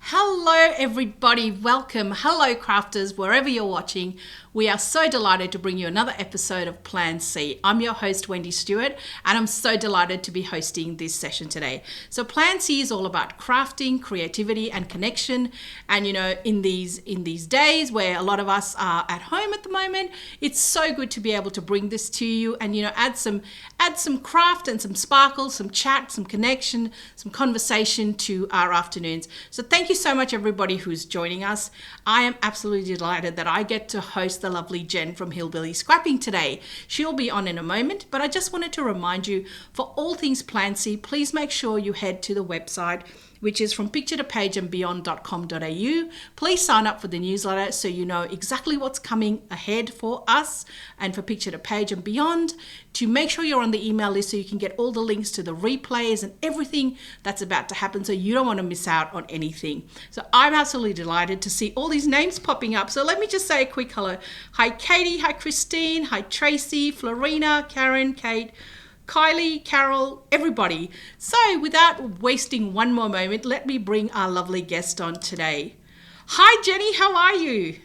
Hello everybody, welcome. Hello crafters, wherever you're watching. We are so delighted to bring you another episode of Plan C. I'm your host Wendy Steward and I'm so delighted to be hosting this session today. So Plan C is all about crafting, creativity and connection. And you know, in these days where a lot of us are at home at the moment, it's so good to be able to bring this to you and you know, add some craft and some sparkle, some chat, some connection, some conversation to our afternoons. So thank you so much everybody who's joining us. I am absolutely delighted that I get to host the lovely Jen from Hillbilly Scrapping today. She'll be on in a moment, but I just wanted to remind you, for all things Plan C, please make sure you head to the website, which is from picture2pageandbeyond.com.au. Please sign up for the newsletter so you know exactly what's coming ahead for us and for Picture to Page and Beyond, to make sure you're on the email list so you can get all the links to the replays and everything that's about to happen, so you don't want to miss out on anything. So I'm absolutely delighted to see all these names popping up. So let me just say a quick hello. Hi Katie, hi Christine, hi Tracy, Florina, Karen, Kate, Kylie, Carol, everybody. So without wasting one more moment, let me bring our lovely guest on today. Hi Jenny, how are you?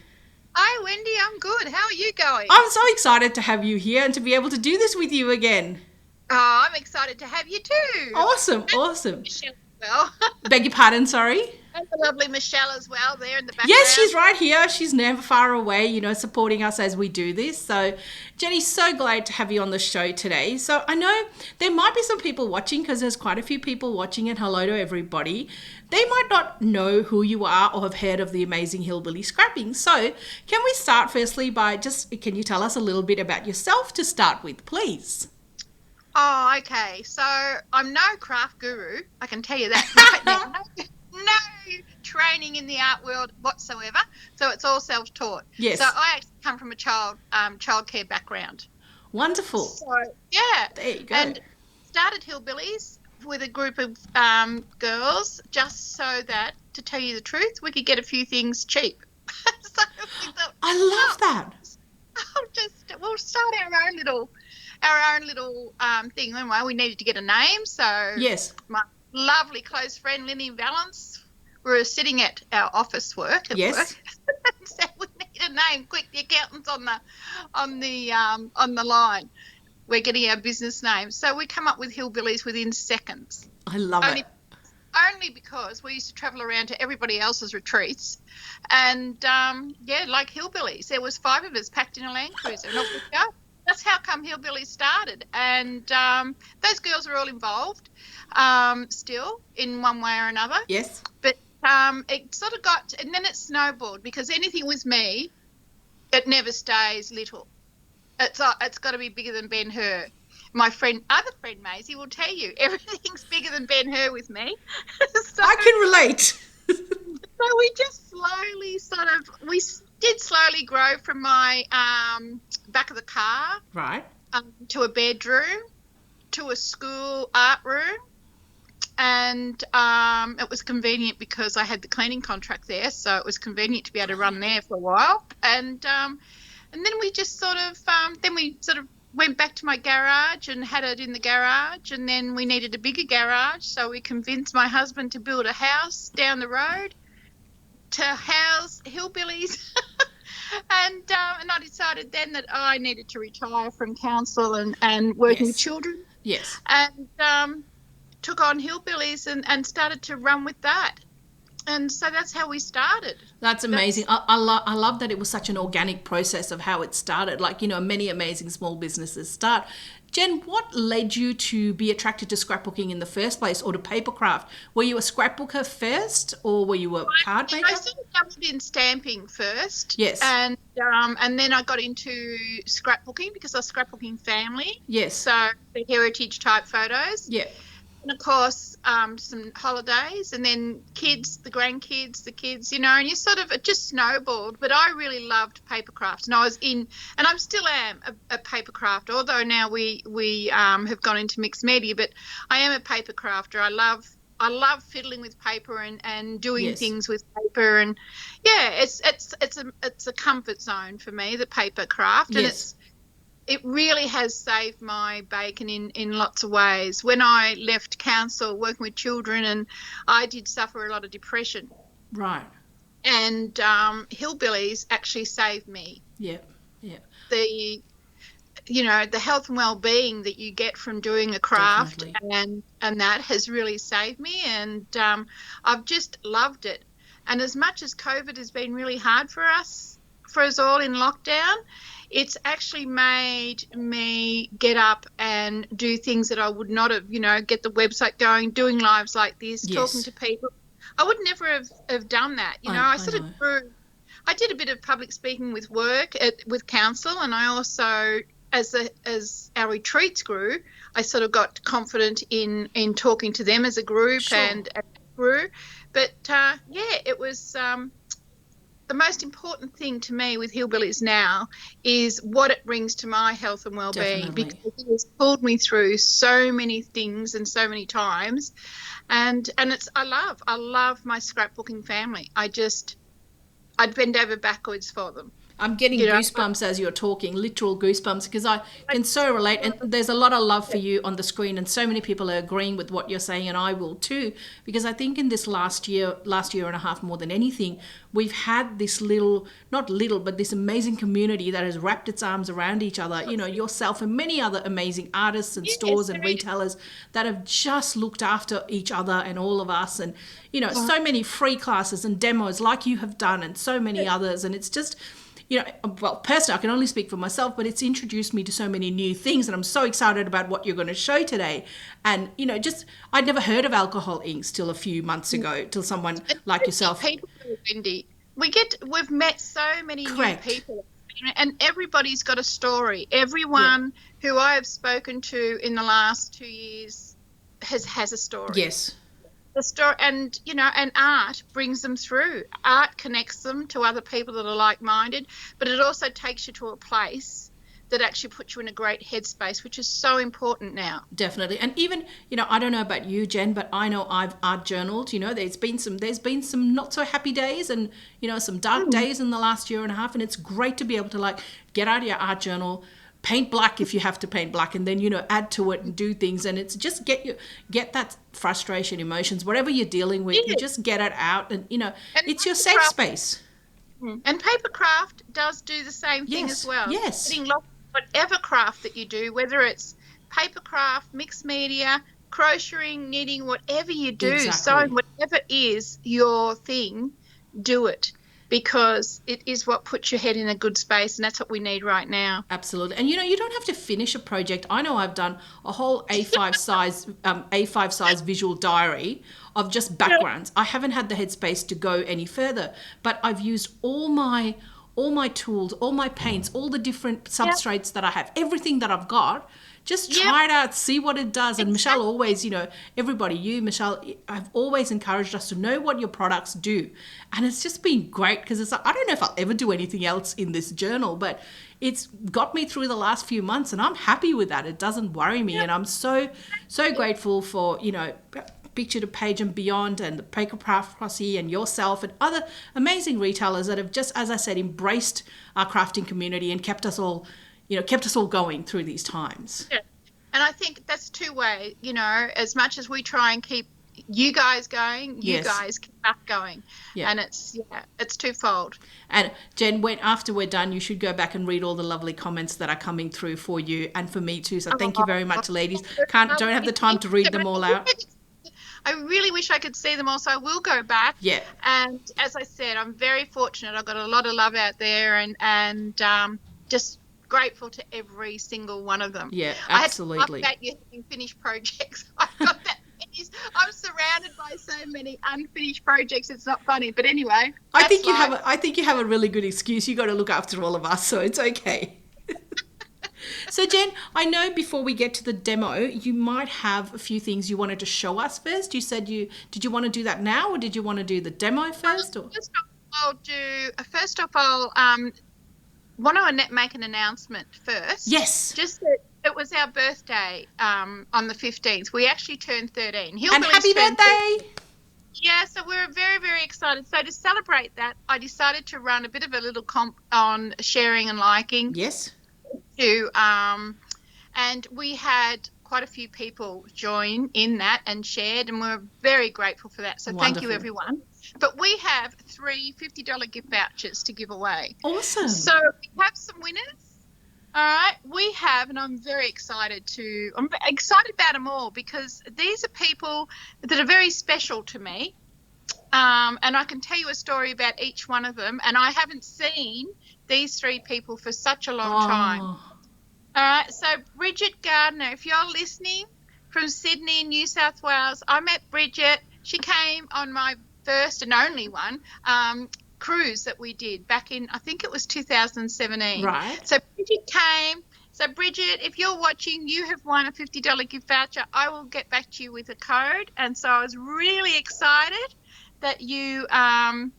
Hi Wendy, I'm good. How are you going? I'm so excited to have you here and to be able to do this with you again. Oh, I'm excited to have you too. Awesome, awesome. Michelle as well. Beg your pardon, sorry? And the lovely Michelle as well there in the background. Yes, she's right here. She's never far away, you know, supporting us as we do this. So, Jenny, so glad to have you on the show today. So, I know there might be some people watching because there's quite a few people watching, and hello to everybody. They might not know who you are or have heard of the amazing Hillbilly Scrapping. So, can we start firstly by can you tell us a little bit about yourself to start with, please? Oh, okay. So, I'm no craft guru. I can tell you that right now. No training in the art world whatsoever, so it's all self-taught. Yes. So I actually come from a childcare background. Wonderful. So yeah, there you go. And started Hillbillies with a group of girls just so that, to tell you the truth, we could get a few things cheap. So we thought, I love that. We'll start our own little thing. Anyway, we needed to get a name, so yes, my lovely close friend Lynnie Valance, we were sitting at our office work and said we need a name quick. The accountant's on the line. We're getting our business name, so we come up with Hillbillies within seconds. I love it. Only because we used to travel around to everybody else's retreats, and like Hillbillies, there was 5 of us packed in a Land Cruiser, and off we go. That's how come Hillbillies started, and those girls are all involved still in one way or another. Yes. But it sort of got, and then it snowballed, because anything with me, it never stays little. It's got to be bigger than Ben-Hur. My other friend Maisie will tell you, everything's bigger than Ben-Hur with me. So, I can relate. So we just slowly we did slowly grow from my back of the car, right, to a bedroom, to a school art room, and it was convenient because I had the cleaning contract there, so it was convenient to be able to run there for a while. And then we just sort of went back to my garage and had it in the garage, and then we needed a bigger garage, so we convinced my husband to build a house down the road to house Hillbillies. And I decided then that I needed to retire from council and working with children. Yes. And took on Hillbillies and started to run with that. And so that's how we started. That's amazing. I love that it was such an organic process of how it started. Like, you know, many amazing small businesses start. Jen, what led you to be attracted to scrapbooking in the first place, or to papercraft? Were you a scrapbooker first, or were you a card maker? I sort of dabbled in stamping first. Yes. And then I got into scrapbooking because I was scrapbooking family. Yes. So the heritage type photos. Yeah. And of course, some holidays, and then kids, the grandkids, the kids, you know, and you sort of, it just snowballed. But I really loved papercraft, and I was in, and I still am a papercrafter, although now we have gone into mixed media, but I am a paper crafter. I love fiddling with paper and doing things with paper, and it's a comfort zone for me, the paper craft, and it really has saved my bacon in lots of ways. When I left council working with children, and I did suffer a lot of depression. Right. And Hillbillies actually saved me. Yeah. Yeah. The health and well-being that you get from doing a craft, Definitely. and that has really saved me, and I've just loved it. And as much as COVID has been really hard for us all in lockdown, it's actually made me get up and do things that I would not have, get the website going, doing lives like this, talking to people. I would never have done that. I sort of grew. I did a bit of public speaking with work with council, and I also, as our retreats grew, I sort of got confident in talking to them as a group. Sure. and grew. But it was the most important thing to me with Hillbillies now is what it brings to my health and well-being. Definitely. Because it has pulled me through so many things and so many times, and I love my scrapbooking family. I'd bend over backwards for them. I'm getting goosebumps as you're talking, literal goosebumps, because I can so relate. And there's a lot of love for you on the screen, and so many people are agreeing with what you're saying, and I will too, because I think in this last year and a half more than anything, we've had this but this amazing community that has wrapped its arms around each other, yourself and many other amazing artists and stores and retailers that have just looked after each other and all of us, and, so many free classes and demos like you have done, and so many others, and it's just... personally, I can only speak for myself, but it's introduced me to so many new things, and I'm so excited about what you're going to show today. And, I'd never heard of alcohol inks till a few months ago, till someone like yourself. People, Wendy, we've met so many new people, and everybody's got a story. Everyone who I have spoken to in the last 2 years has a story. Yes. The story, and art brings them through. Art connects them to other people that are like-minded, but it also takes you to a place that actually puts you in a great headspace, which is so important now. Definitely. And even, I don't know about you, Jen, but I know I've art journaled. There's been some not so happy days, and some dark days in the last year and a half, and it's great to be able to get out of your art journal, paint black if you have to paint black, and then add to it and do things, and it's just get that frustration, emotions, whatever you're dealing with, you just get it out, and and it's your safe space. And Papercraft does do the same thing as well. Yes. Whatever craft that you do, whether it's papercraft, mixed media, crocheting, knitting, whatever you do, sewing, whatever is your thing, do it. Because it is what puts your head in a good space, and that's what we need right now. Absolutely. And you don't have to finish a project. I know I've done a whole A5 size visual diary of just backgrounds. I haven't had the headspace to go any further, but I've used all my tools, all my paints, all the different substrates that I have, everything that I've got. Just try it out, see what it does. And Michelle always, Michelle, I've always encouraged us to know what your products do. And it's just been great, because it's I don't know if I'll ever do anything else in this journal, but it's got me through the last few months, and I'm happy with that. It doesn't worry me. And I'm so grateful for, Picture to Page and Beyond, and the Papercrafts and yourself and other amazing retailers that have just, as I said, embraced our crafting community and kept us all going through these times. Yeah. And I think that's two-way, as much as we try and keep you guys going, you guys keep us going. Yeah. And it's twofold. And Jen, after we're done, you should go back and read all the lovely comments that are coming through for you and for me too. So thank you very much, ladies. Don't have the time to read them all out. I really wish I could see them all, so I will go back. Yeah. And as I said, I'm very fortunate. I've got a lot of love out there, and just grateful to every single one of them. Yeah, absolutely. I had to laugh at you having finished projects. I've got that. I'm surrounded by so many unfinished projects. It's not funny, but anyway. I think you have a really good excuse. You got to look after all of us, so it's okay. So Jen, I know before we get to the demo, you might have a few things you wanted to show us first. You said did you want to do that now, or did you want to do the demo first? Or? First off, I'll want to make an announcement first. Yes. Just that it was our birthday on the 15th. We actually turned 13. And happy birthday! Yeah, so we're very, very excited. So to celebrate that, I decided to run a bit of a little comp on sharing and liking. Yes. to, and we had quite a few people join in that and shared, and we're very grateful for that. So thank you, everyone. But we have 3 $50 gift vouchers to give away. Awesome. So we have some winners. All right, we have, and I'm excited about them all because these are people that are very special to me. And I can tell you a story about each one of them. And I haven't seen these 3 people for such a long time. All right. So Bridget Gardner, if you're listening from Sydney, New South Wales, I met Bridget. She came on my first and only one cruise that we did back in, I think it was 2017. Right. So Bridget came. So Bridget, if you're watching, you have won a $50 gift voucher. I will get back to you with a code. And so I was really excited that you have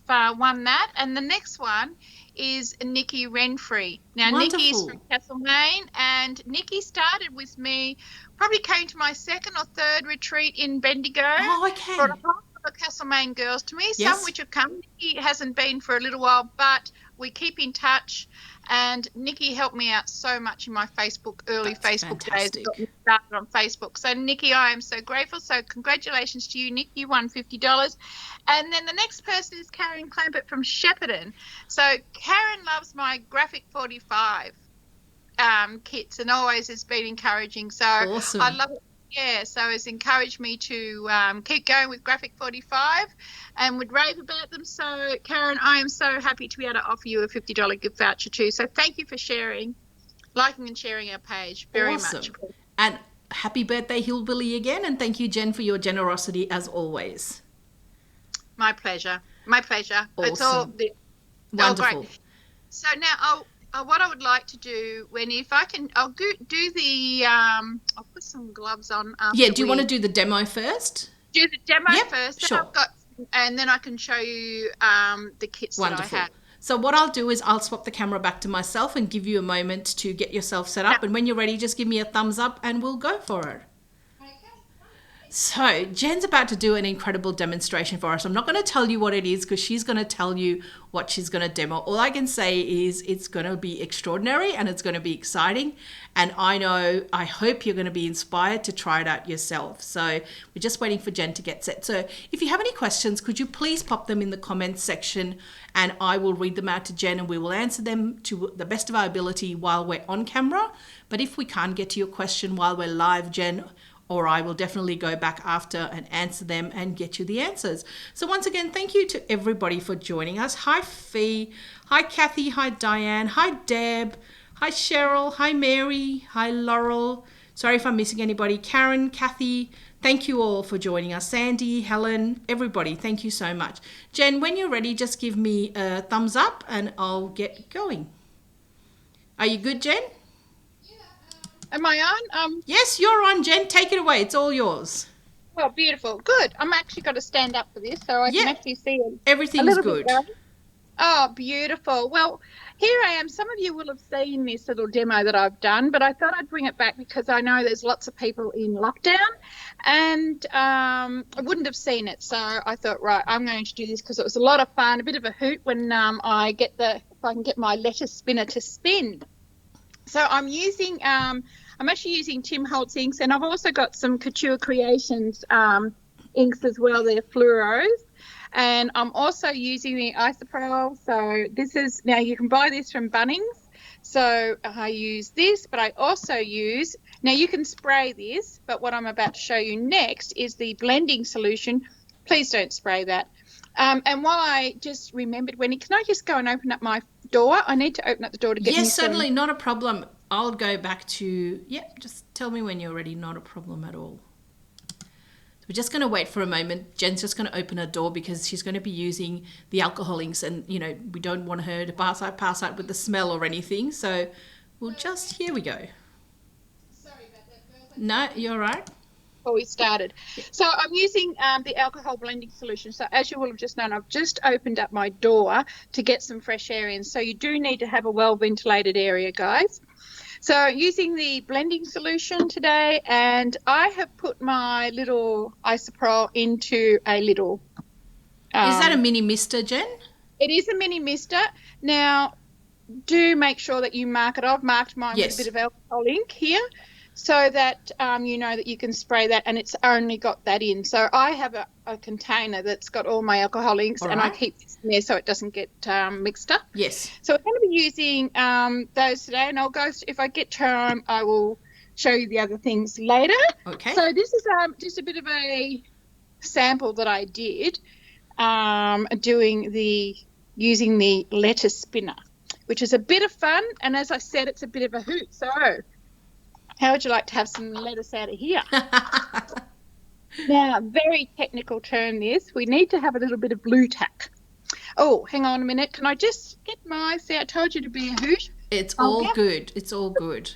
won that. And the next one is Nikki Renfrey. Now, Wonderful. Nikki is from Castlemaine, and Nikki started with me, probably came to my 2nd or 3rd retreat in Bendigo. Oh, okay. Brought a whole lot of Castlemaine girls to me, Yes. some which have come. Nikki hasn't been for a little while, but we keep in touch. And Nikki helped me out so much in my Facebook, early That's Facebook fantastic. days. Got me started on Facebook. So, Nikki, I am so grateful. So, congratulations to you, Nick. You won $50. And then the next person is Karen Clampett from Shepparton. So, Karen loves my Graphic 45 kits and always has been encouraging. So, Awesome. I love it. Yeah, so it's encouraged me to keep going with Graphic 45 and would rave about them. So, Karen, I am so happy to be able to offer you a $50 gift voucher too. So thank you for sharing, liking and sharing our page very much. And happy birthday, Hillbilly, again. And thank you, Jen, for your generosity as always. My pleasure. My pleasure. Awesome. It's all Wonderful. great. So now what I would like to do, if I can, I'll do the, I'll put some gloves on. Yeah, do you want to do the demo first? Do the demo first? Sure. And then I can show you the kits Wonderful. that I have. So what I'll do is I'll swap the camera back to myself and give you a moment to get yourself set up. And when you're ready, just give me a thumbs up and we'll go for it. So Jen's about to do an incredible demonstration for us. I'm not going to tell you what it is because she's going to tell you what she's going to demo. All I can say is it's going to be extraordinary and it's going to be exciting. And I hope you're going to be inspired to try it out yourself. So we're just waiting for Jen to get set. So if you have any questions, could you please pop them in the comments section and I will read them out to Jen and we will answer them to the best of our ability while we're on camera. But if we can't get to your question while we're live, Jen or I will definitely go back after and answer them and get you the answers. So once again, thank you to everybody for joining us. Hi, Fee. Hi, Kathy. Hi, Diane. Hi, Deb. Hi, Cheryl. Hi, Mary. Hi, Laurel. Sorry if I'm missing anybody. Karen, Kathy, thank you all for joining us. Sandy, Helen, everybody, thank you so much. Jen, when you're ready, just give me a thumbs up and I'll get going. Are you good, Jen? Am I on? Yes, you're on, Jen. Take it away. It's all yours. Oh, beautiful. Good. I'm actually got to stand up for this so I can actually see it. Everything's good. Oh, beautiful. Well, here I am. Some of you will have seen this little demo that I've done, but I thought I'd bring it back because I know there's lots of people in lockdown and I wouldn't have seen it. So I thought, right, I'm going to do this because it was a lot of fun, a bit of a hoot when if I can get my lettuce spinner to spin. So I'm actually using Tim Holtz inks, and I've also got some Couture Creations inks as well. They're fluoros, and I'm also using the Isopropyl. So now you can buy this from Bunnings. So I use this, but I also use, now you can spray this, but what I'm about to show you next is the blending solution. Please don't spray that. And while I just remembered, Wendy, can I just go and open up my door? I need to open up the door to get Yes, certainly, not a problem. I'll go back to, just tell me when you're ready. Not a problem at all. So we're just going to wait for a moment. Jen's just going to open her door because she's going to be using the alcohol inks and, we don't want her to pass out with the smell or anything. So we'll here we go. Sorry about that. No, you're right. Before we started. So I'm using the alcohol blending solution. So as you will have just known, I've just opened up my door to get some fresh air in. So you do need to have a well-ventilated area, guys. So using the blending solution today, and I have put my little Isopropyl into a little... Is that a mini mister, Jen? It is a mini mister. Now, do make sure that you mark it. I've marked mine with a bit of alcohol ink here so that you know that you can spray that and it's only got that in. So I have a container that's got all my alcohol inks and I keep this in there so it doesn't get mixed up. Yes. So we're going to be using those today, and I'll go, if I get time, I will show you the other things later. Okay. So this is just a bit of a sample that I did using the letter spinner, which is a bit of fun, and as I said, it's a bit of a hoot. So how would you like to have some lettuce out of here? Now, very technical term this. We need to have a little bit of blue tack. Oh, hang on a minute. Can I just get my... See, I told you to be a hoot. It's all good. It's all good.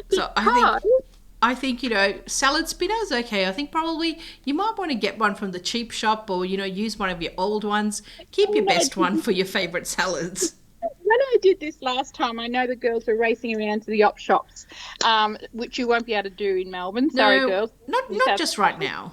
So I think, you know, salad spinner is okay. I think probably you might want to get one from the cheap shop or, you know, use one of your old ones. Keep your best one for your favourite salads. When I did this last time, I know the girls were racing around to the op shops, which you won't be able to do in Melbourne. Sorry, girls. Not just right now.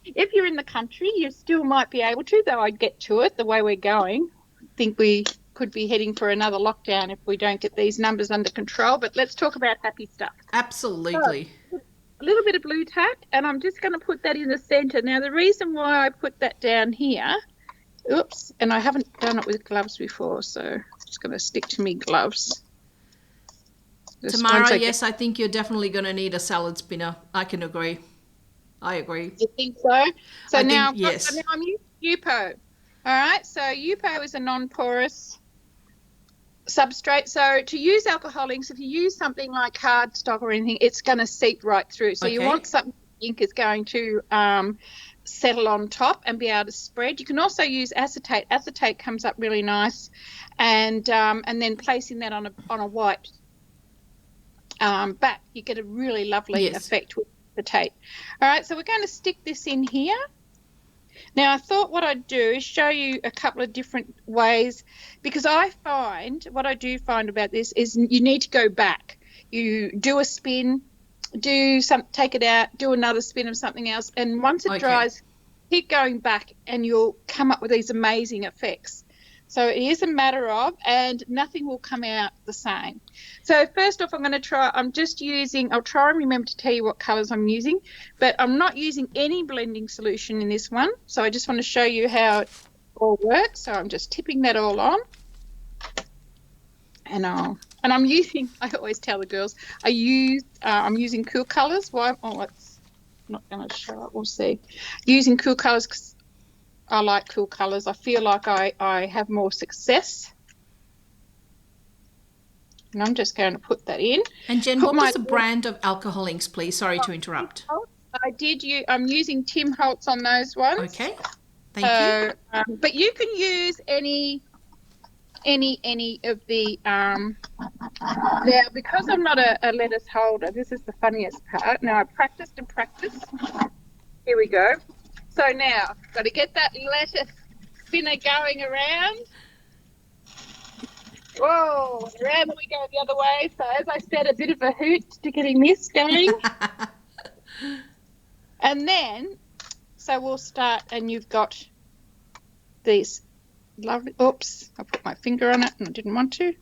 If you're in the country, you still might be able to, though I'd get to it the way we're going. I think we could be heading for another lockdown if we don't get these numbers under control. But let's talk about happy stuff. Absolutely. So, a little bit of blue tack, and I'm just going to put that in the centre. Now, the reason why I put that down here, oops, and I haven't done it with gloves before, so I'm just going to stick to me gloves. Tamara, yes, I think you're definitely going to need a salad spinner. I can agree. I agree. You think so? So now, yes. So now I'm using Yupo. All right, so Yupo is a non-porous substrate. So to use alcohol inks, if you use something like cardstock or anything, it's going to seep right through. So you want something ink is going to settle on top and be able to spread. You can also use acetate. Acetate comes up really nice, and then placing that on a white back, you get a really lovely effect with acetate. All right, so we're going to stick this in here. Now, I thought what I'd do is show you a couple of different ways, because what I do find about this is you need to go back. You do a spin, take it out, do another spin of something else, and once it dries, keep going back and you'll come up with these amazing effects. So it is a matter of, and nothing will come out the same. So first off, I'll try and remember to tell you what colours I'm using, but I'm not using any blending solution in this one. So I just want to show you how it all works. So I'm just tipping that all on. And I'm using, I always tell the girls, I'm using cool colours. Why? Oh, it's not going to show up. We'll see. Using cool colours because I like cool colours. I feel like I have more success. And I'm just going to put that in. And Jen, what was the brand of alcohol inks, please? Sorry to interrupt. I'm using Tim Holtz on those ones. Okay, thank you. But you can use any of the now, because I'm not a lettuce holder, this is the funniest part. Now, I practiced. Here we go. So now, got to get that lettuce spinner going around. Whoa, around we go the other way. So as I said, a bit of a hoot to getting this going. And then, so we'll start, and you've got these lovely, oops, I put my finger on it and I didn't want to.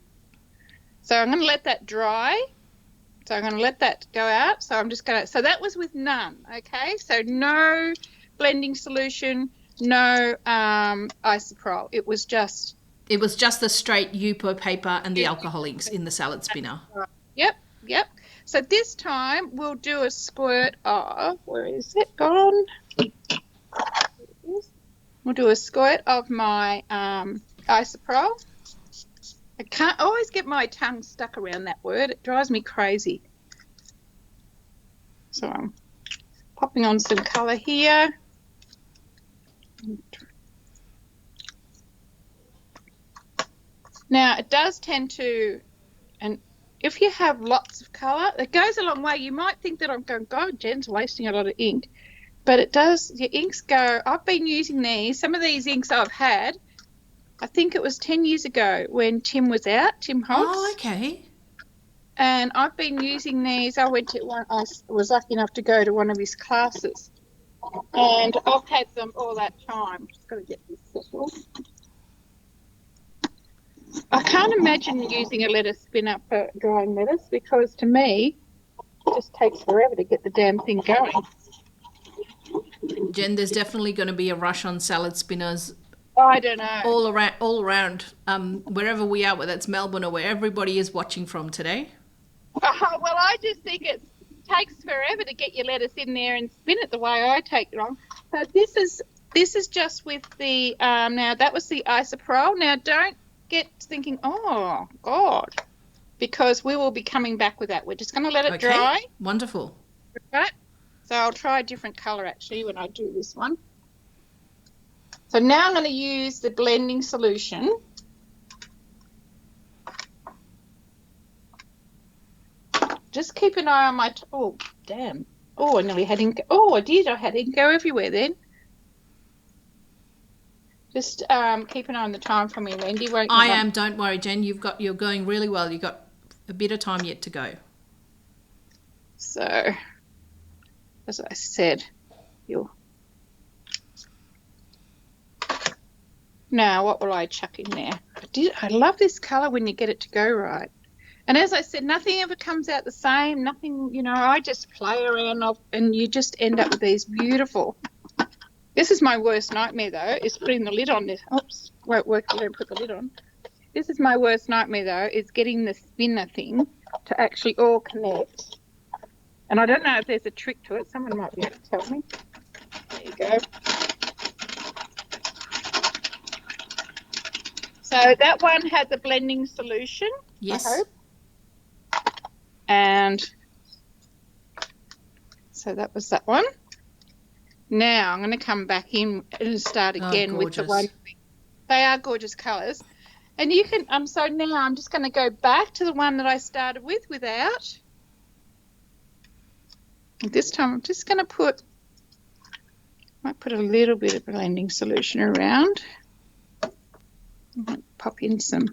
So I'm going to let that dry. So I'm going to let that go out. So I'm just going to, so that was with none, okay? So no blending solution, no isopropyl. It was just the straight Yupo paper and the alcohol inks in the salad spinner. Yep. So this time we'll do a squirt of, where is it gone? We'll do a squirt of my isopropyl. I can't always get my tongue stuck around that word. It drives me crazy. So I'm popping on some colour here. Now, it does tend to, and if you have lots of colour, it goes a long way. You might think that I'm going, God, Jen's wasting a lot of ink. But it does, your inks go, I've been using these. Some of these inks I've had, I think it was 10 years ago when Tim was out, Tim Holtz. Oh, okay. And I've been using these. I was lucky enough to go to one of his classes. And I've had them all that time. Just got to get this settled. I can't imagine using a lettuce spinner for drying lettuce because to me it just takes forever to get the damn thing going. Jen, there's definitely going to be a rush on salad spinners I don't know. all around, wherever we are, whether it's Melbourne or where everybody is watching from today. Well, I just think it takes forever to get your lettuce in there and spin it the way I take it on. So this is just with the now that was the isopropyl. Now don't get thinking, oh God, because we will be coming back with that. We're just going to let it dry. Wonderful. Right. So I'll try a different colour actually when I do this one. So now I'm going to use the blending solution. Just keep an eye on my, oh, damn. Oh, I nearly had ink. Oh, I did. I had ink go everywhere then. Just keep an eye on the time for me, Wendy, won't you? I am. Don't worry, Jen. You're going really well. You've got a bit of time yet to go. So, as I said, now what will I chuck in there? I love this colour when you get it to go right. And as I said, nothing ever comes out the same. Nothing, I just play around and you just end up with these beautiful. This is my worst nightmare, though, is putting the lid on this. Oops, won't work if I don't put the lid on. This is my worst nightmare, though, is getting the spinner thing to actually all connect. And I don't know if there's a trick to it. Someone might be able to tell me. There you go. So that one had the blending solution, yes. I hope. And so that was that one. Now I'm going to come back in and start again with the one. They are gorgeous colours. And you can, so now I'm just going to go back to the one that I started with without. And this time I'm just going to might put a little bit of blending solution around. I might pop in some.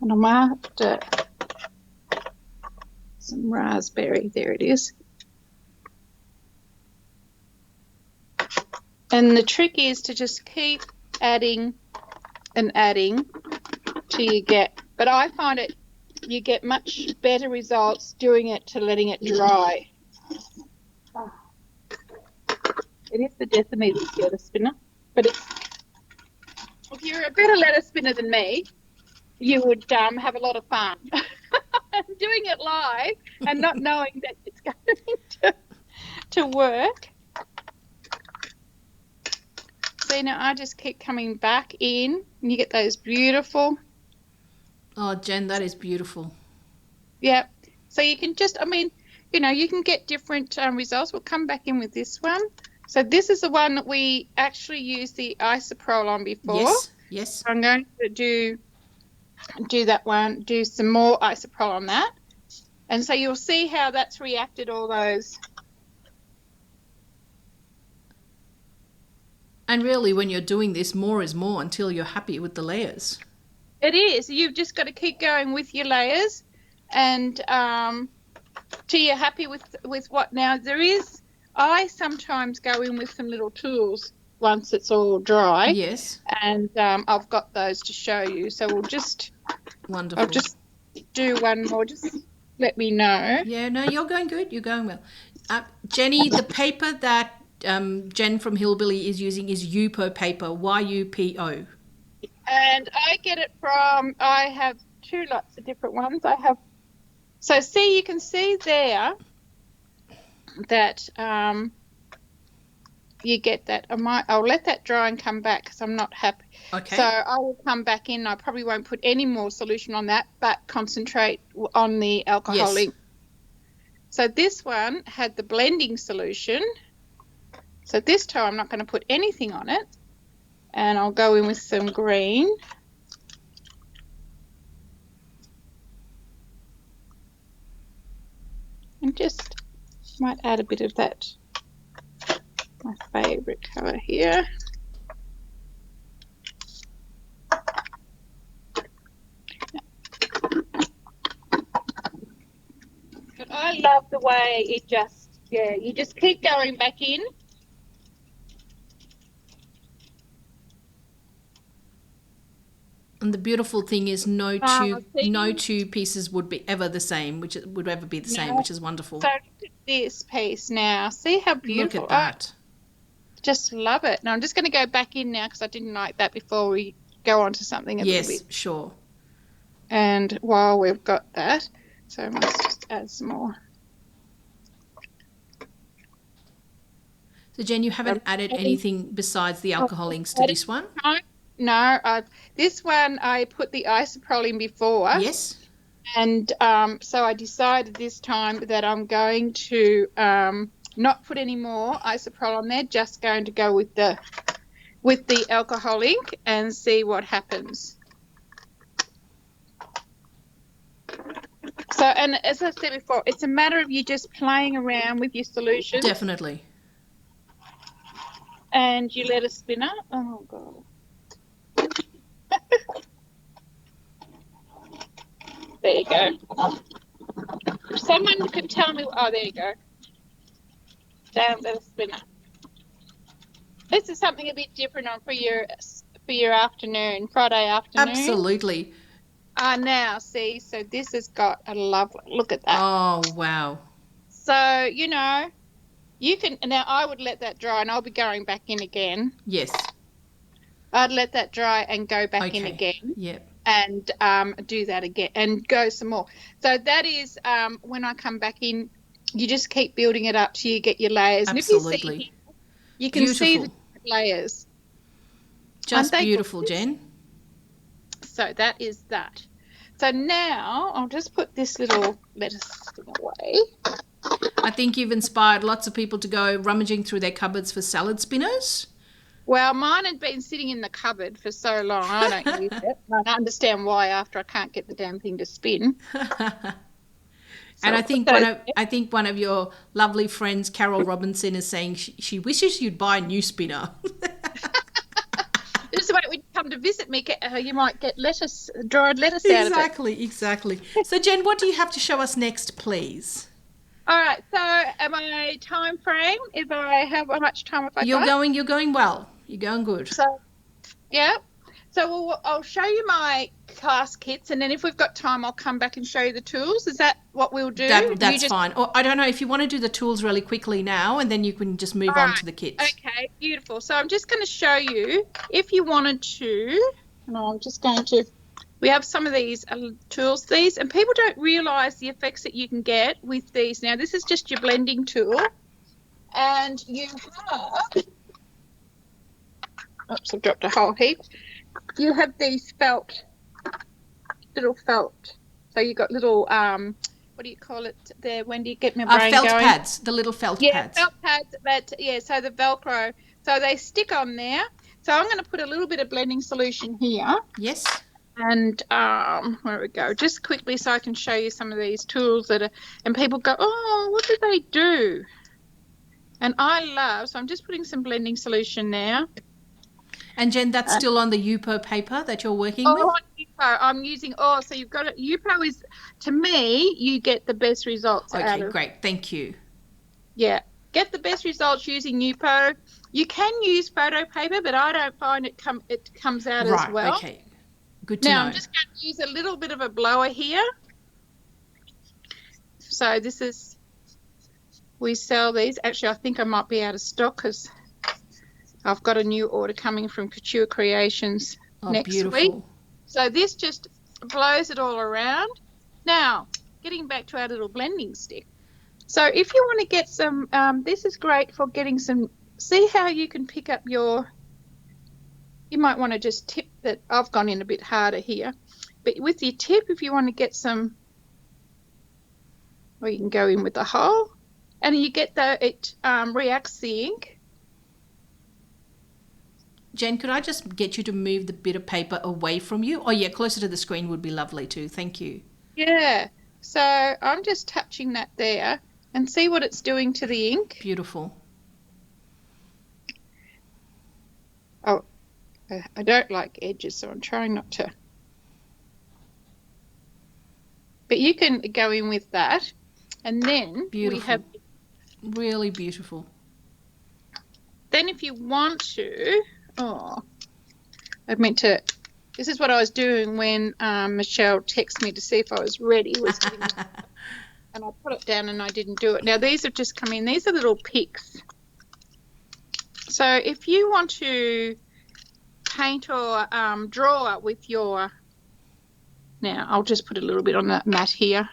And I'm after some raspberry. There it is. And the trick is to just keep adding and adding till you get, but I find you get much better results doing it to letting it dry. Oh. It is the decimeter lettuce spinner, but if you're a better lettuce spinner than me, you would have a lot of fun doing it live and not knowing that it's going to work. See, now I just keep coming back in and you get those beautiful. Oh, Jen, that is beautiful. Yeah. So you can just, you can get different results. We'll come back in with this one. So this is the one that we actually used the isopropyl on before. Yes. So I'm going to do that one, do some more isopropyl on that. And so you'll see how that's reacted all those. And really, when you're doing this, more is more until you're happy with the layers. It is. You've just got to keep going with your layers and till you're happy with what. Now, I sometimes go in with some little tools once it's all dry. Yes. And I've got those to show you. So we'll just. Wonderful. I'll just do one more. Just let me know. Yeah, no, you're going good. You're going well. Jenny, the paper that Jen from Hillbilly is using is Yupo paper, YUPO. And I get it I have two lots of different ones. So you can see there that you get that. I'll let that dry and come back because I'm not happy. Okay. So I will come back in. I probably won't put any more solution on that, but concentrate on the alcohol ink. So this one had the blending solution. So this time I'm not going to put anything on it. And I'll go in with some green. And just might add a bit of that, my favourite colour here. But I love the way it you just keep going back in. And the beautiful thing is no see? two pieces would be ever the same, which would ever be the same, No. which is wonderful. So look at this piece now. See how beautiful. Look at that. Just love it. Now I'm just going to go back in now because I didn't like that before we go on to something a little bit. Yes, sure. And while we've got that, so I must just add some more. So Jen, you haven't added anything besides the alcohol inks to this one? No, this one I put the isopropyl in before. Yes. And so I decided this time that I'm going to not put any more isopropyl on there, just going to go with the alcohol ink and see what happens. So, and as I said before, it's a matter of you just playing around with your solution. Definitely. And you let it spin up. Oh, God. There you go. Someone could tell me. Oh, there you go. Down, let it spin up. This is something a bit different for your afternoon, Friday afternoon. Absolutely. Now, see, so this has got a lovely, look at that. Oh, wow. So, you know, you can, now I would let that dry and I'll be going back in again. Yes. I'd let that dry and go back in again. Yep. And do that again and go some more. So that is when I come back in, you just keep building it up till you get your layers. Absolutely. And if you see, you can see the layers. Just beautiful, Jen. So that is that. So now I'll just put this little lettuce thing away. I think you've inspired lots of people to go rummaging through their cupboards for salad spinners. Well, mine had been sitting in the cupboard for so long. I don't use it. I don't understand why after I can't get the damn thing to spin. And I think one of your lovely friends, Carol Robinson, is saying she wishes you'd buy a new spinner. This is when you come to visit me, you might get lettuce, dried lettuce out of it. Exactly. So, Jen, what do you have to show us next, please? All right. So, my time frame, if I have how much time have I got? You're going well. You're going good. So, yeah. So I'll show you my class kits, and then if we've got time, I'll come back and show you the tools. Is that what we'll do? That's fine. Or I don't know if you want to do the tools really quickly now, and then you can just move on to the kits. Okay, beautiful. So I'm just going to show you, if you wanted to, and I'm just going to, we have some of these tools, and people don't realise the effects that you can get with these. Now, this is just your blending tool, and you have, oops, I've dropped a whole heap. You have these little felt. So you got little, what do you call it there, Wendy? Get my brain felt going. Pads, the little felt pads. Yeah, felt pads, so the Velcro. So they stick on there. So I'm going to put a little bit of blending solution here. Yes. And where we go, just quickly so I can show you some of these tools and people go, oh, what do they do? And so I'm just putting some blending solution now. And Jen, that's still on the Yupo paper that you're working with? On Yupo, I'm using, so you've got it. Yupo is, to me, you get the best results out of. Okay, great. Thank you. Yeah. Get the best results using Yupo. You can use photo paper, but I don't find it comes out as well. Right, okay. Good to know. Now, I'm just going to use a little bit of a blower here. So this is, we sell these. Actually, I think I might be out of stock because I've got a new order coming from Couture Creations next week. So this just blows it all around. Now, getting back to our little blending stick. So if you want to get some, this is great for getting some, see how you can pick up you might want to just tip that. I've gone in a bit harder here. But with your tip, if you want to get some, or you can go in with the hole, and you get it reacts the ink. Jen, could I just get you to move the bit of paper away from you? Oh, yeah, closer to the screen would be lovely too. Thank you. Yeah. So I'm just touching that there and see what it's doing to the ink. Beautiful. Oh, I don't like edges, so I'm trying not to. But you can go in with that. And then beautiful. We have... Really beautiful. Then if you want to... Oh, I meant to This is what I was doing when Michelle texted me to see if I was ready. And I put it down and I didn't do it. Now, these have just come in. These are little picks. So if you want to paint or draw with your, now I'll just put a little bit on that mat here,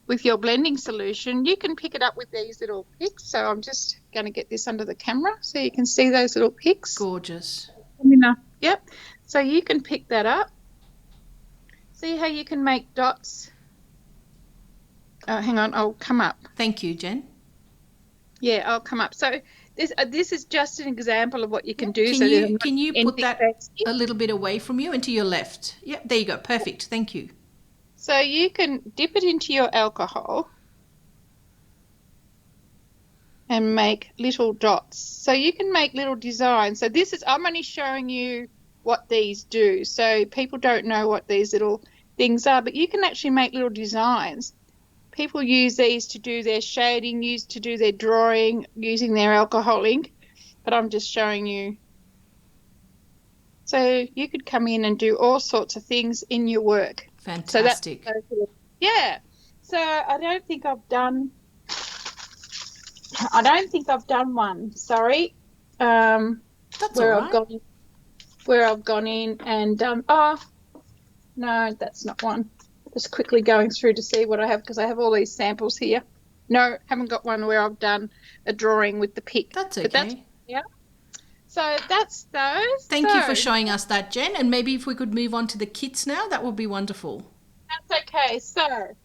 with your blending solution, you can pick it up with these little picks. So I'm just going to get this under the camera so you can see those little picks. Gorgeous. Yep. So you can pick that up. See how you can make dots? Hang on, I'll come up. Thank you, Jen. Yeah, I'll come up. So this is just an example of what you can do. Can you put that a little bit away from you and to your left? Yeah, there you go. Perfect. Thank you. So you can dip it into your alcohol and make little dots. So you can make little designs. So I'm only showing you what these do. So people don't know what these little things are, but you can actually make little designs. People use these to do their shading, to do their drawing, using their alcohol ink, but I'm just showing you. So you could come in and do all sorts of things in your work. Fantastic. Yeah. So I don't think I've done one. Sorry. That's where all right. Where I've gone in and no, that's not one. Just quickly going through to see what I have because I have all these samples here. No, haven't got one where I've done a drawing with the pick. That's okay. Yeah. So that's those. Thank you for showing us that, Jen. And maybe if we could move on to the kits now, that would be wonderful. That's okay. So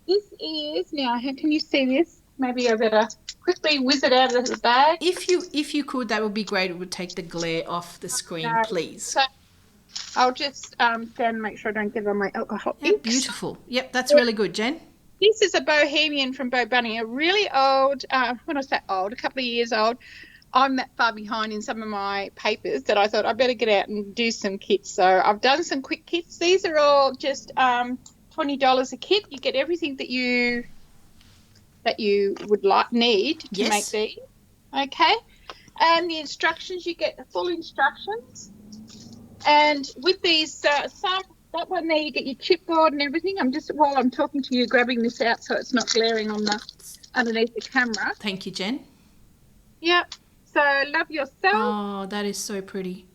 this is, now, can you see this? Maybe I better quickly whiz it out of the bag. If you could, that would be great. It would take the glare off the screen, please. So I'll just stand and make sure I don't get it on my alcohol inks. Yeah, beautiful. Yep, that's really good, Jen. This is a Bohemian from Bo Bunny, a really old, when I say old, a couple of years old. I'm that far behind in some of my papers that I thought I better get out and do some kits. So I've done some quick kits. These are all just $20 a kit. You get everything that you would need to make these. Okay. And the instructions, you get the full instructions. And with these, that one there, you get your chipboard and everything. While I'm talking to you, grabbing this out so it's not glaring on underneath the camera. Thank you, Jen. Yep. So love yourself. Oh, that is so pretty.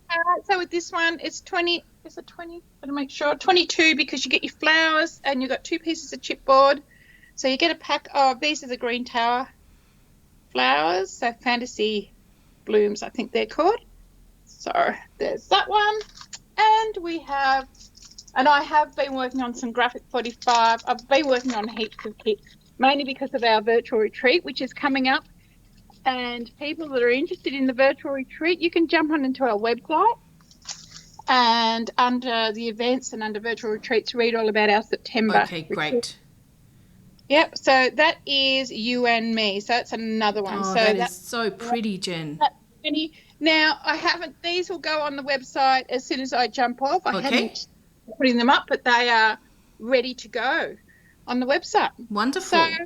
So with this one, it's 20. Is it 20? Got to make sure. 22 because you get your flowers and you've got 2 pieces of chipboard. So you get a pack of, these are the Green Tower flowers. So Fantasy Blooms, I think they're called. So there's that one. And I have been working on some Graphic 45. I've been working on heaps of kits, mainly because of our virtual retreat, which is coming up. And people that are interested in the virtual retreat, you can jump on into our website and under the events and under virtual retreats, read all about our September. Okay, great. Yep, so that is you and me. So that's another one. Oh, that is so pretty, Jen. Now, these will go on the website as soon as I jump off. I haven't putting them up, but they are ready to go on the website. Wonderful. So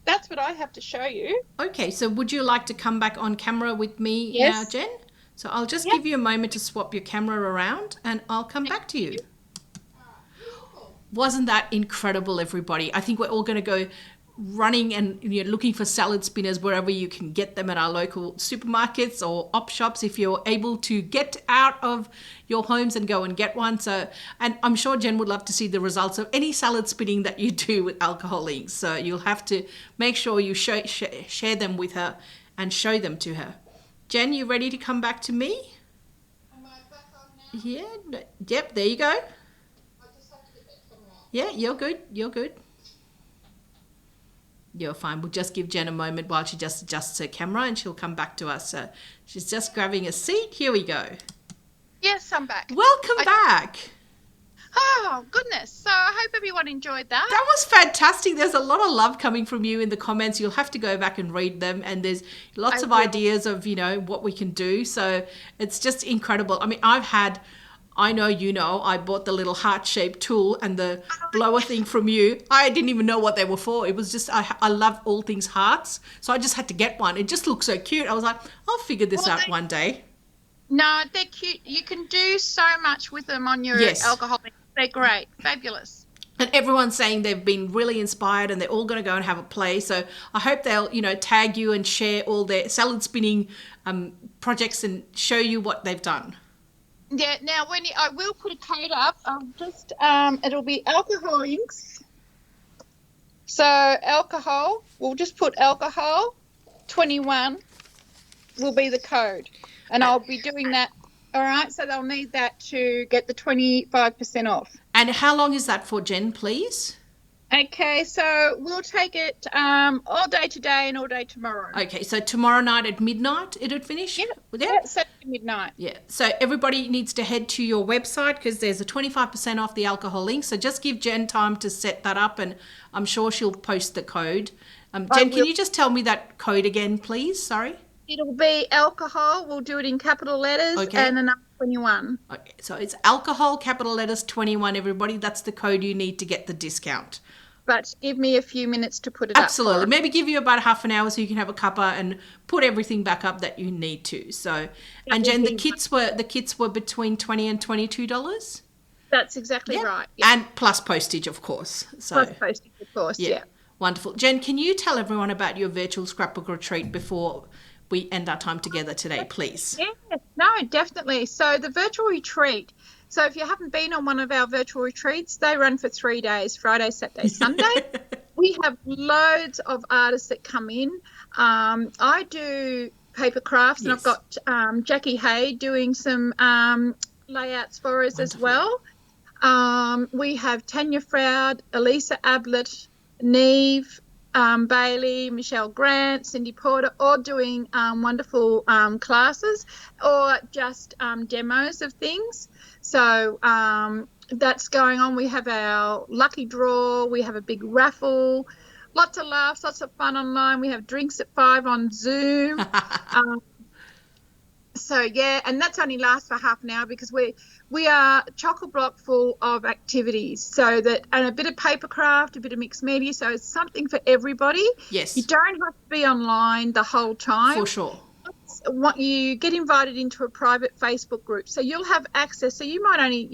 that's what I have to show you. Okay, so would you like to come back on camera with me now, Jen? So I'll just give you a moment to swap your camera around and I'll come back to you. Wasn't that incredible, everybody? I think we're all going to go running and looking for salad spinners wherever you can get them at our local supermarkets or op shops if you're able to get out of your homes and go and get one. So, and I'm sure Jen would love to see the results of any salad spinning that you do with alcohol inks. So you'll have to make sure you share them with her and show them to her. Jen, you ready to come back to me? Am I back on now? Yeah. Yep, there you go. Yeah, you're good. You're good. You're fine. We'll just give Jen a moment while she just adjusts her camera and she'll come back to us. So she's just grabbing a seat. Here we go. Yes, I'm back. Welcome back. Oh, goodness. So I hope everyone enjoyed that. That was fantastic. There's a lot of love coming from you in the comments. You'll have to go back and read them. And there's lots of ideas of, what we can do. So it's just incredible. I mean, I bought the little heart-shaped tool and the blower thing from you. I didn't even know what they were for. It was just, I love all things hearts. So I just had to get one. It just looked so cute. I was like, I'll figure this out one day. No, they're cute. You can do so much with them on your Yes. alcohol. They're great. Fabulous. And everyone's saying they've been really inspired and they're all going to go and have a play. So I hope they'll, tag you and share all their salad spinning projects and show you what they've done. Yeah, now, Wendy, I will put a code up. I'll just, it'll be alcohol inks. So alcohol, we'll just put alcohol 21 will be the code. And I'll be doing that. All right, so they'll need that to get the 25% off. And how long is that for, Jen, please? Okay, so we'll take it all day today and all day tomorrow. Okay, so tomorrow night at midnight it'll finish? Yeah, Saturday midnight. Yeah, so everybody needs to head to your website because there's a 25% off the alcohol link. So just give Jen time to set that up and I'm sure she'll post the code. Jen, can you just tell me that code again, please? Sorry. It'll be alcohol. We'll do it in capital letters and the number 21. Okay, so it's alcohol, capital letters 21, everybody. That's the code you need to get the discount. But give me a few minutes to put it up. Absolutely. Maybe give you about half an hour so you can have a cuppa and put everything back up that you need to. So, and Jen, the kits were between $20 and $22. That's exactly right. Yep. And plus postage, of course. So plus postage, of course. Yeah. Wonderful. Jen, can you tell everyone about your virtual scrapbook retreat before we end our time together today, please? Yeah, no, definitely. So the virtual retreat, so if you haven't been on one of our virtual retreats, they run for 3 days, Friday, Saturday, Sunday. We have loads of artists that come in. I do Papercrafts, and I've got Jackie Hay doing some layouts for us as well. We have Tanya Froud, Elisa Ablett, Neve, Bailey, Michelle Grant, Cindy Porter, all doing wonderful classes or just demos of things. So that's going on. We have our lucky draw. We have a big raffle. Lots of laughs, lots of fun online. We have drinks at 5 on Zoom. So, yeah, and that's only lasts for half an hour because we are chock-a-block full of activities. So that, and a bit of papercraft, a bit of mixed media. So it's something for everybody. Yes. You don't have to be online the whole time. For sure. You get invited into a private Facebook group. So you'll have access. So you might only,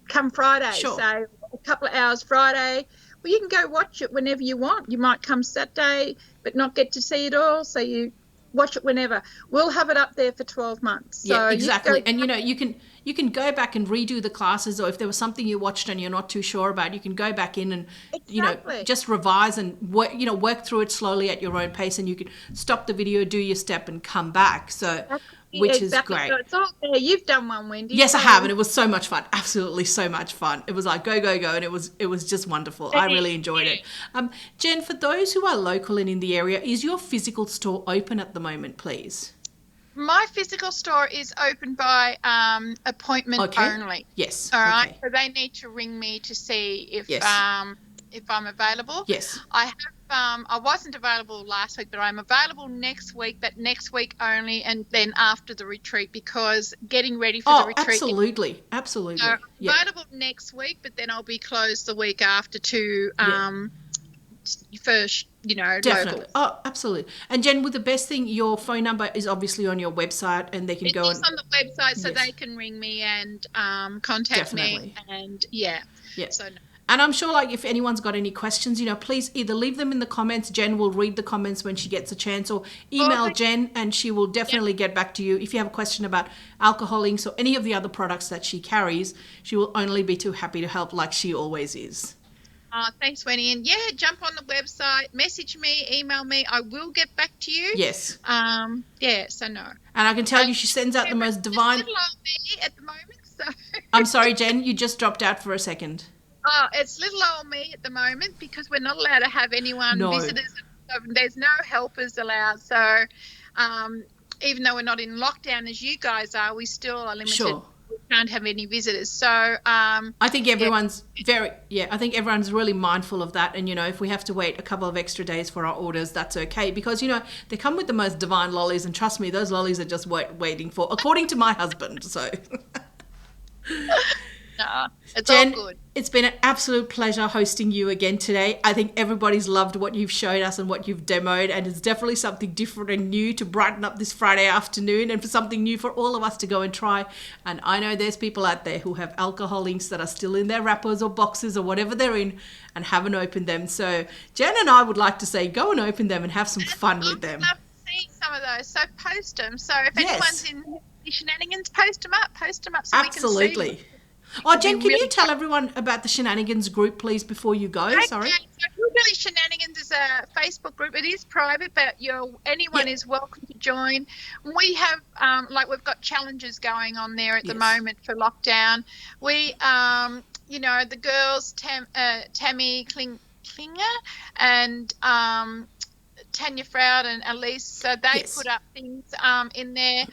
come Friday, say a couple of hours Friday. Well, you can go watch it whenever you want. You might come Saturday but not get to see it all. So you watch it whenever. We'll have it up there for 12 months. So yeah, exactly. And you can go back and redo the classes, or if there was something you watched and you're not too sure about, you can go back in and just revise and work through it slowly at your own pace, and you can stop the video, do your step and come back. So which is great. So it's all there. You've done one, Wendy. Yes, I have, and it was so much fun. Absolutely so much fun. It was like go, and it was just wonderful. I really enjoyed it. Jen, for those who are local and in the area, is your physical store open at the moment, please? My physical store is open by appointment only. Yes. All right. So they need to ring me to see if I'm available. Yes. I have. I wasn't available last week, but I'm available next week. But next week only, and then after the retreat, because getting ready for the retreat. Absolutely. So available next week, but then I'll be closed the week after to first, definitely. local. Oh, absolutely. And Jen, with the best thing, your phone number is obviously on your website, and they can go on the website, so they can ring me and contact me. And so no. And I'm sure, if anyone's got any questions, please either leave them in the comments. Jen will read the comments when she gets a chance, or email Jen and she will definitely get back to you. If you have a question about alcohol inks or any of the other products that she carries, she will only be too happy to help, like she always is. Thanks, Wendy. And jump on the website, message me, email me. I will get back to you. Yes. So no. And I can tell you she sends out the most divine... It's little old me at the moment, so... I'm sorry, Jen, you just dropped out for a second. Oh, it's little old me at the moment because we're not allowed to have anyone, visitors. There's no helpers allowed. So even though we're not in lockdown as you guys are, we still are limited. Sure. We can't have any visitors. So I think everyone's I think everyone's really mindful of that. And, if we have to wait a couple of extra days for our orders, that's okay. Because, they come with the most divine lollies. And trust me, those lollies are just waiting for, according to my husband. So... No, It's Jen, all good. it's been an absolute pleasure hosting you again today. I think everybody's loved what you've showed us and what you've demoed, and it's definitely something different and new to brighten up this Friday afternoon and for something new for all of us to go and try. And I know there's people out there who have alcohol inks that are still in their wrappers or boxes or whatever they're in and haven't opened them. So Jen and I would like to say go and open them and have some fun with them. I'd love to see some of those, so post them. So if Yes. anyone's in the shenanigans, post them up so Absolutely. we can see. Oh, Jen, can you really tell everyone about the Shenanigans group, please, before you go? Sorry. Okay, so Hillbilly Shenanigans is a Facebook group. It is private, but anyone is welcome to join. We have, we've got challenges going on there at the moment for lockdown. We, the girls, Tammy Klinger and Tanya Froud and Elise, so they put up things in there.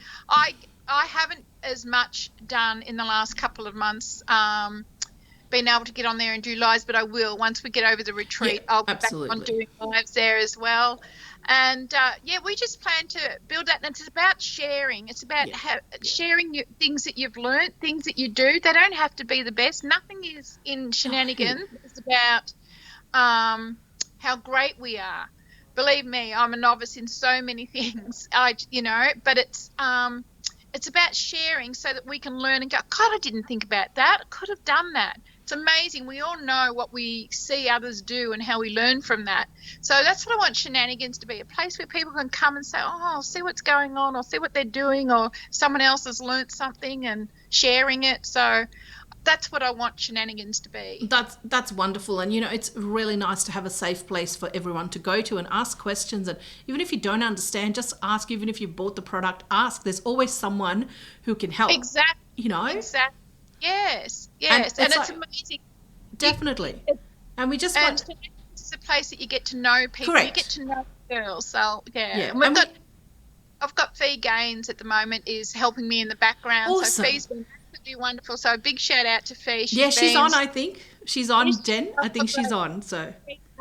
I haven't as much done in the last couple of months, been able to get on there and do lives, but I will once we get over the retreat. I'll be back on doing lives there as well. And we just plan to build that. And it's about sharing. It's about sharing things that you've learnt, things that you do. They don't have to be the best. Nothing is in shenanigans. It's about how great we are. Believe me, I'm a novice in so many things. But it's about sharing so that we can learn and go, God, I didn't think about that. I could have done that. It's amazing. We all know what we see others do and how we learn from that. So that's what I want Shenanigans to be, a place where people can come and say, oh, I'll see what's going on, or see what they're doing, or someone else has learnt something and sharing it. So that's what I want Shenanigans to be. That's wonderful. And, it's really nice to have a safe place for everyone to go to and ask questions. And even if you don't understand, just ask. Even if you bought the product, ask. There's always someone who can help. Exactly. Exactly. Yes. And it's amazing. Definitely. And Shenanigans is a place that you get to know people. Correct. You get to know girls. So, yeah. And I've got Fee Gaines at the moment is helping me in the background. Awesome. So Fee's been absolutely wonderful. So a big shout out to Fee. She's on, I think. She's on, Jen. I think she's on. So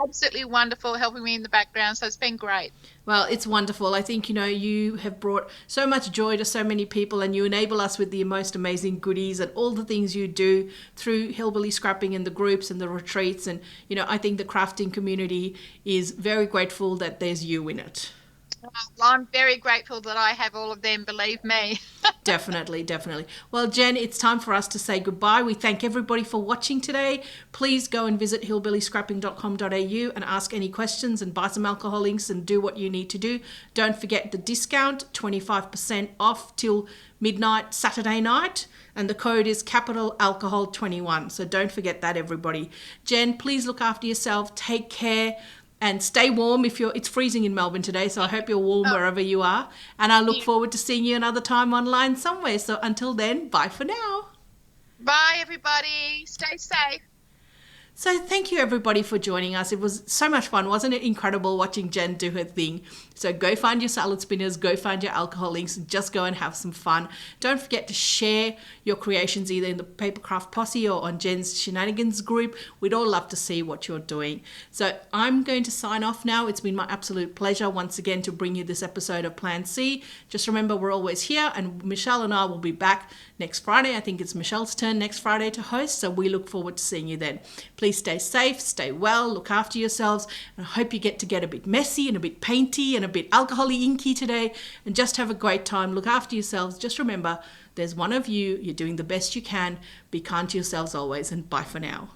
absolutely wonderful, helping me in the background. So it's been great. Well, it's wonderful. I think, you have brought so much joy to so many people, and you enable us with the most amazing goodies and all the things you do through Hillbilly Scrapping and the groups and the retreats. And, I think the crafting community is very grateful that there's you in it. Well, I'm very grateful that I have all of them, believe me. Definitely. Well, Jen, it's time for us to say goodbye. We thank everybody for watching today. Please go and visit hillbillyscrapping.com.au and ask any questions and buy some alcohol inks and do what you need to do. Don't forget the discount, 25% off till midnight Saturday night. And the code is capital alcohol 21. So don't forget that, everybody. Jen, please look after yourself. Take care. And stay warm it's freezing in Melbourne today, so I hope you're warm wherever you are. And I look forward to seeing you another time online somewhere. So until then, bye for now. Bye, everybody. Stay safe. So thank you, everybody, for joining us. It was so much fun. Wasn't it incredible watching Jen do her thing? So go find your salad spinners, go find your alcohol inks, and just go and have some fun. Don't forget to share your creations either in the Papercraft Posse or on Jen's Shenanigans group. We'd all love to see what you're doing. So I'm going to sign off now. It's been my absolute pleasure once again to bring you this episode of Plan C. Just remember, we're always here, and Michelle and I will be back next Friday. I think it's Michelle's turn next Friday to host, so we look forward to seeing you then. Please stay safe, stay well, look after yourselves, and I hope you get a bit messy and a bit painty and a bit alcohol-y inky today, and just have a great time. Look after yourselves. Just remember, there's one of you. You're doing the best you can. Be kind to yourselves always, and bye for now.